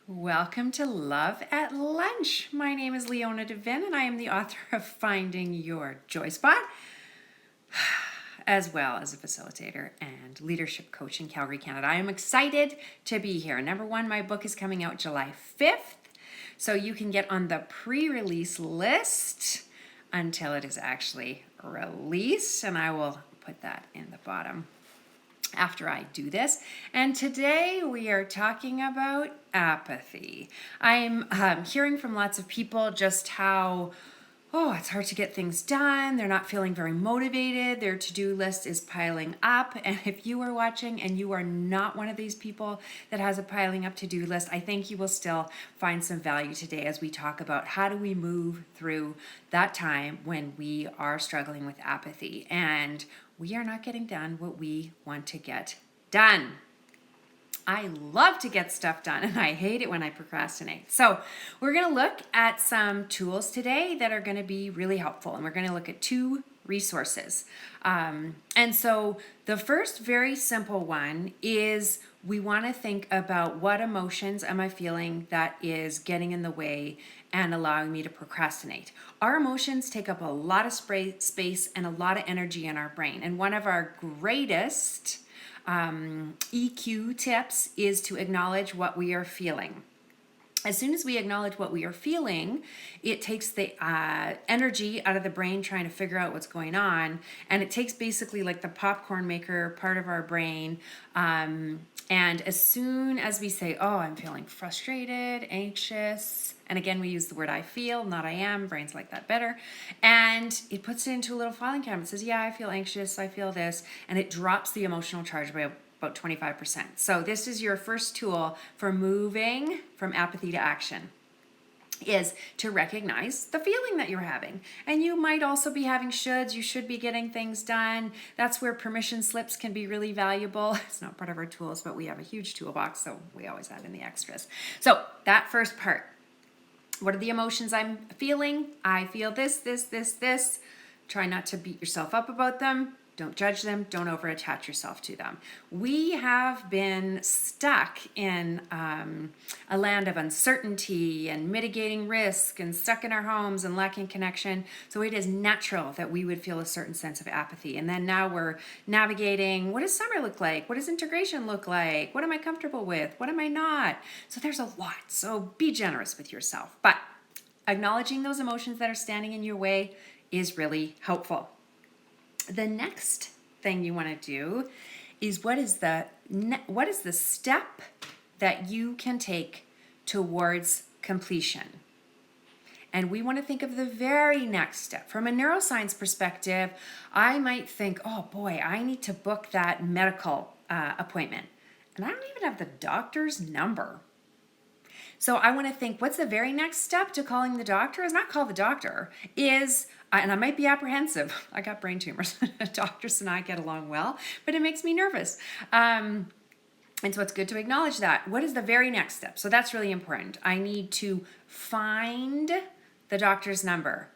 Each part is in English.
Welcome to Love at Lunch. My name is Leona Devin, and I am the author of Finding Your Joy Spot, as well as a facilitator and leadership coach in Calgary, Canada. I am excited to be here. Number one, my book is coming out July 5th, so you can get on the pre-release list until it is actually released, and I will put that in the bottom after I do this. And today we are talking about apathy. I'm hearing from lots of people just how, it's hard to get things done. They're not feeling very motivated. Their to-do list is piling up. And if you are watching and you are not one of these people that has a piling up to-do list, I think you will still find some value today as we talk about how do we move through that time when we are struggling with apathy and we are not getting done what we want to get done. I love to get stuff done and I hate it when I procrastinate. So we're going to look at some tools today that are going to be really helpful. And we're going to look at two resources. And so the first very simple one is we want to think about what emotions am I feeling that is getting in the way and allowing me to procrastinate. Our emotions take up a lot of space and a lot of energy in our brain. And one of our greatest EQ tips is to acknowledge what we are feeling. As soon as we acknowledge what we are feeling, it takes the energy out of the brain trying to figure out what's going on. And it takes basically like the popcorn maker part of our brain. And as soon as we say, I'm feeling frustrated, anxious, and again, we use the word I feel, not I am, brains like that better. And it puts it into a little filing cabinet. It says, I feel anxious, I feel this. And it drops the emotional charge by about 25%. So this is your first tool for moving from apathy to action, is to recognize the feeling that you're having. And you might also be having shoulds. You should be getting things done. That's where permission slips can be really valuable. It's not part of our tools, but we have a huge toolbox, so we always add in the extras. So that first part, what are the emotions I'm feeling? I feel this, this, this, this. Try not to beat yourself up about them. Don't judge them. Don't over-attach yourself to them. We have been stuck in a land of uncertainty and mitigating risk and stuck in our homes and lacking connection. So it is natural that we would feel a certain sense of apathy. And then now we're navigating, what does summer look like? What does integration look like? What am I comfortable with? What am I not? So there's a lot. So be generous with yourself. But acknowledging those emotions that are standing in your way is really helpful. The next thing you want to do is what is the step that you can take towards completion? And we want to think of the very next step. From a neuroscience perspective, I might think, I need to book that medical appointment. And I don't even have the doctor's number. So I want to think, what's the very next step to calling the doctor? Is not call the doctor, and I might be apprehensive. I got brain tumors. Doctors and I get along well, but it makes me nervous. And so it's good to acknowledge that. What is the very next step? So that's really important. I need to find the doctor's number.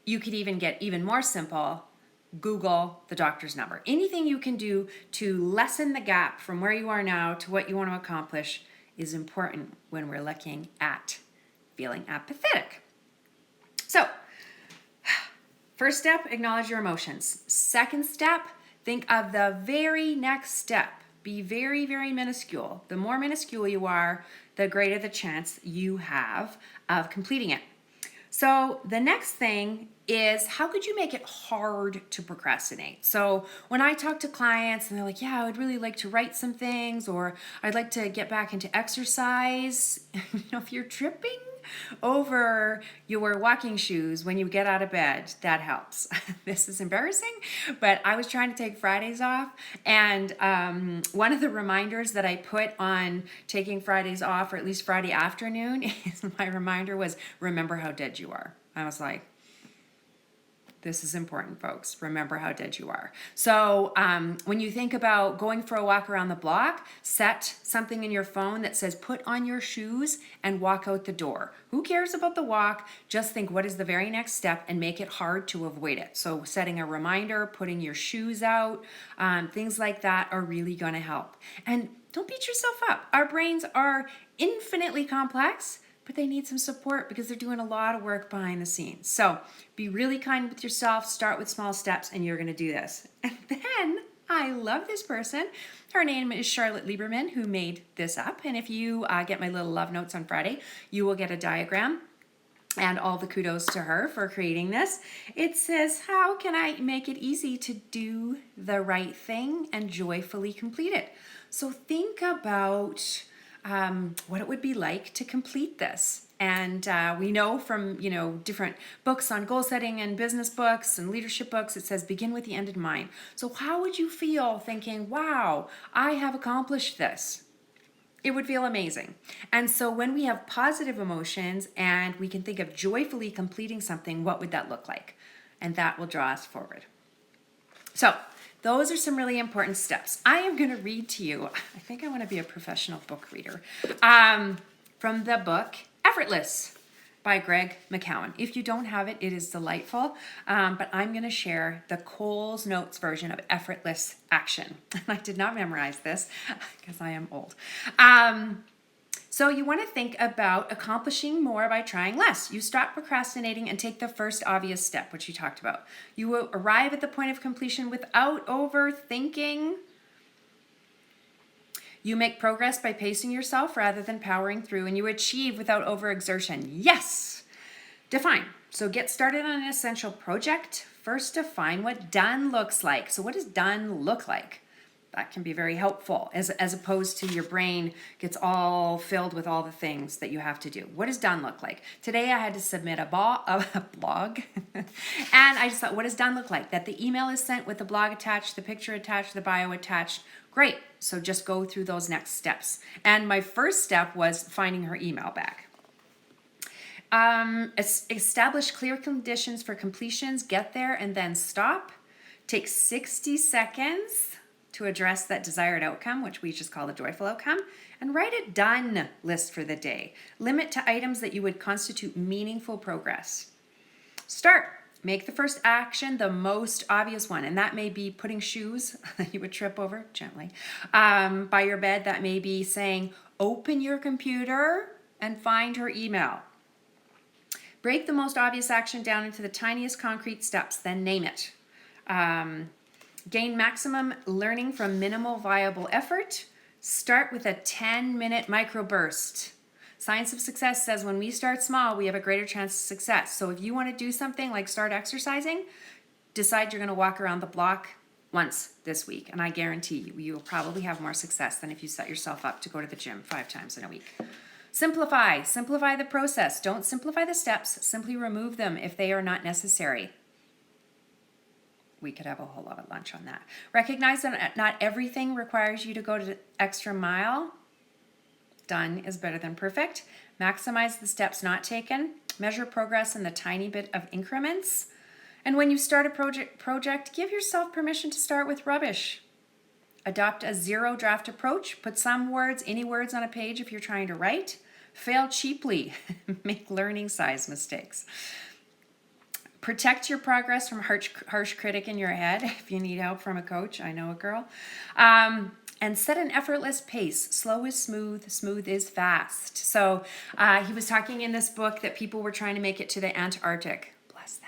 You could even get even more simple. Google the doctor's number. Anything you can do to lessen the gap from where you are now to what you want to accomplish is important when we're looking at feeling apathetic. So, first step, acknowledge your emotions. Second step, think of the very next step. Be very, very minuscule. The more minuscule you are, the greater the chance you have of completing it. So the next thing is, how could you make it hard to procrastinate? So when I talk to clients and they're like, I would really like to write some things, or I'd like to get back into exercise. If you're tripping over your walking shoes when you get out of bed, that helps. This is embarrassing, but I was trying to take Fridays off, and one of the reminders that I put on taking Fridays off, or at least Friday afternoon, is my reminder was, remember how dead you are. I was like, this is important, folks. Remember how dead you are. So when you think about going for a walk around the block, set something in your phone that says, put on your shoes and walk out the door. Who cares about the walk? Just think, what is the very next step, and make it hard to avoid it. So setting a reminder, putting your shoes out, things like that are really going to help. And Don't beat yourself up. Our brains are infinitely complex, but they need some support because they're doing a lot of work behind the scenes. So be really kind with yourself. Start with small steps, and you're going to do this. And then I love this person. Her name is Charlotte Lieberman, who made this up. And if you get my little love notes on Friday, you will get a diagram. And all the kudos to her for creating this. It says, how can I make it easy to do the right thing and joyfully complete it? So think about what it would be like to complete this. And we know from, different books on goal setting and business books and leadership books, it says begin with the end in mind. So how would you feel thinking, wow, I have accomplished this? It would feel amazing. And so when we have positive emotions and we can think of joyfully completing something, what would that look like? And that will draw us forward. So those are some really important steps. I am going to read to you, I think I want to be a professional book reader, from the book Effortless by Greg McKeown. If you don't have it, it is delightful. But I'm going to share the Cole's Notes version of Effortless Action. And I did not memorize this because I am old. So you want to think about accomplishing more by trying less. You stop procrastinating and take the first obvious step, which you talked about. You will arrive at the point of completion without overthinking. You make progress by pacing yourself rather than powering through, and you achieve without overexertion. Yes! Define. So get started on an essential project. First, define what done looks like. So what does done look like? That can be very helpful as opposed to your brain gets all filled with all the things that you have to do. What does done look like? Today I had to submit a blog and I just thought, what does done look like? That the email is sent with the blog attached, the picture attached, the bio attached. Great. So just go through those next steps. And my first step was finding her email back. Establish clear conditions for completions, get there and then stop. Take 60 seconds to address that desired outcome, which we just call the joyful outcome, and write a done list for the day. Limit to items that you would constitute meaningful progress. Start. Make the first action the most obvious one, and that may be putting shoes that you would trip over gently by your bed. That may be saying, open your computer and find her email. Break the most obvious action down into the tiniest concrete steps, then name it. Gain maximum learning from minimal viable effort. Start with a 10-minute microburst. Science of Success says when we start small, we have a greater chance of success. So if you want to do something like start exercising, decide you're going to walk around the block once this week. And I guarantee you will probably have more success than if you set yourself up to go to the gym 5 times in a week. Simplify. Simplify the process. Don't simplify the steps. Simply remove them if they are not necessary. We could have a whole lot of lunch on that. Recognize that not everything requires you to go to the extra mile. Done is better than perfect. Maximize the steps not taken. Measure progress in the tiny bit of increments. And when you start a project, give yourself permission to start with rubbish. Adopt a zero draft approach. Put some words, any words on a page if you're trying to write. Fail cheaply. Make learning size mistakes. Protect your progress from harsh critic in your head. If you need help from a coach, I know a girl. And set an effortless pace. Slow is smooth, smooth is fast. So he was talking in this book that people were trying to make it to the Antarctic. Bless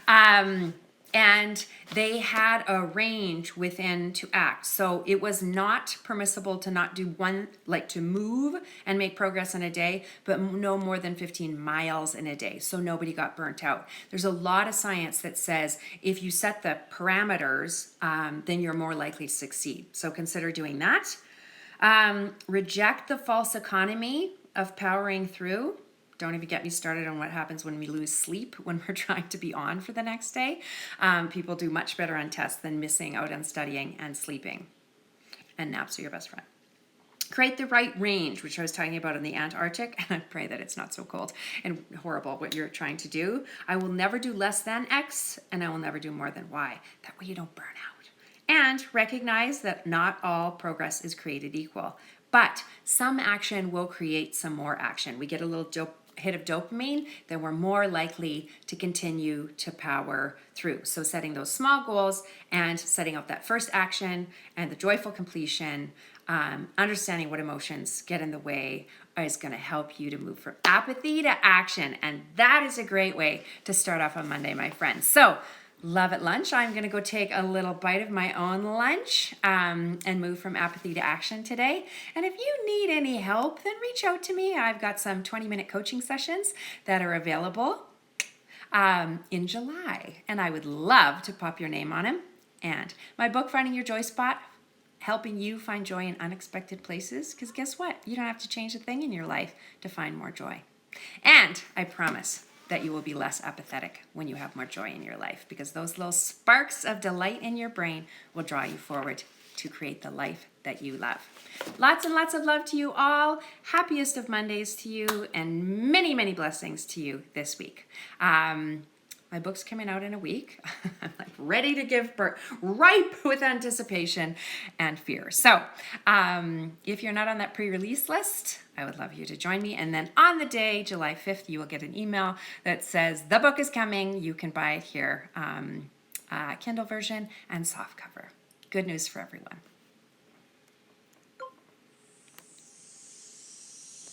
them. And they had a range within to act. So it was not permissible to not do one, like to move and make progress in a day, but no more than 15 miles in a day. So nobody got burnt out. There's a lot of science that says if you set the parameters, then you're more likely to succeed. So consider doing that. Reject the false economy of powering through. Don't even get me started on what happens when we lose sleep when we're trying to be on for the next day. People do much better on tests than missing out on studying and sleeping. And naps are your best friend. Create the right range, which I was talking about in the Antarctic. And I pray that it's not so cold and horrible what you're trying to do. I will never do less than X, and I will never do more than Y. That way you don't burn out. And recognize that not all progress is created equal. But some action will create some more action. We get a little hit of dopamine, then we're more likely to continue to power through. So setting those small goals and setting up that first action and the joyful completion understanding what emotions get in the way is going to help you to move from apathy to action. And that is a great way to start off on Monday, my friends. So, love at lunch. I'm going to go take a little bite of my own lunch and move from apathy to action today. And if you need any help, then reach out to me. I've got some 20-minute coaching sessions that are available in July, and I would love to pop your name on them. And my book, Finding Your Joy Spot, helping you find joy in unexpected places, because guess what? You don't have to change a thing in your life to find more joy. And I promise that you will be less apathetic when you have more joy in your life, because those little sparks of delight in your brain will draw you forward to create the life that you love. Lots and lots of love to you all. Happiest of Mondays to you, and many, many blessings to you this week. My book's coming out in a week. I'm like ready to give birth, ripe with anticipation and fear. So if you're not on that pre-release list, I would love you to join me. And then on the day, July 5th, you will get an email that says the book is coming. You can buy it here, Kindle version and softcover. Good news for everyone.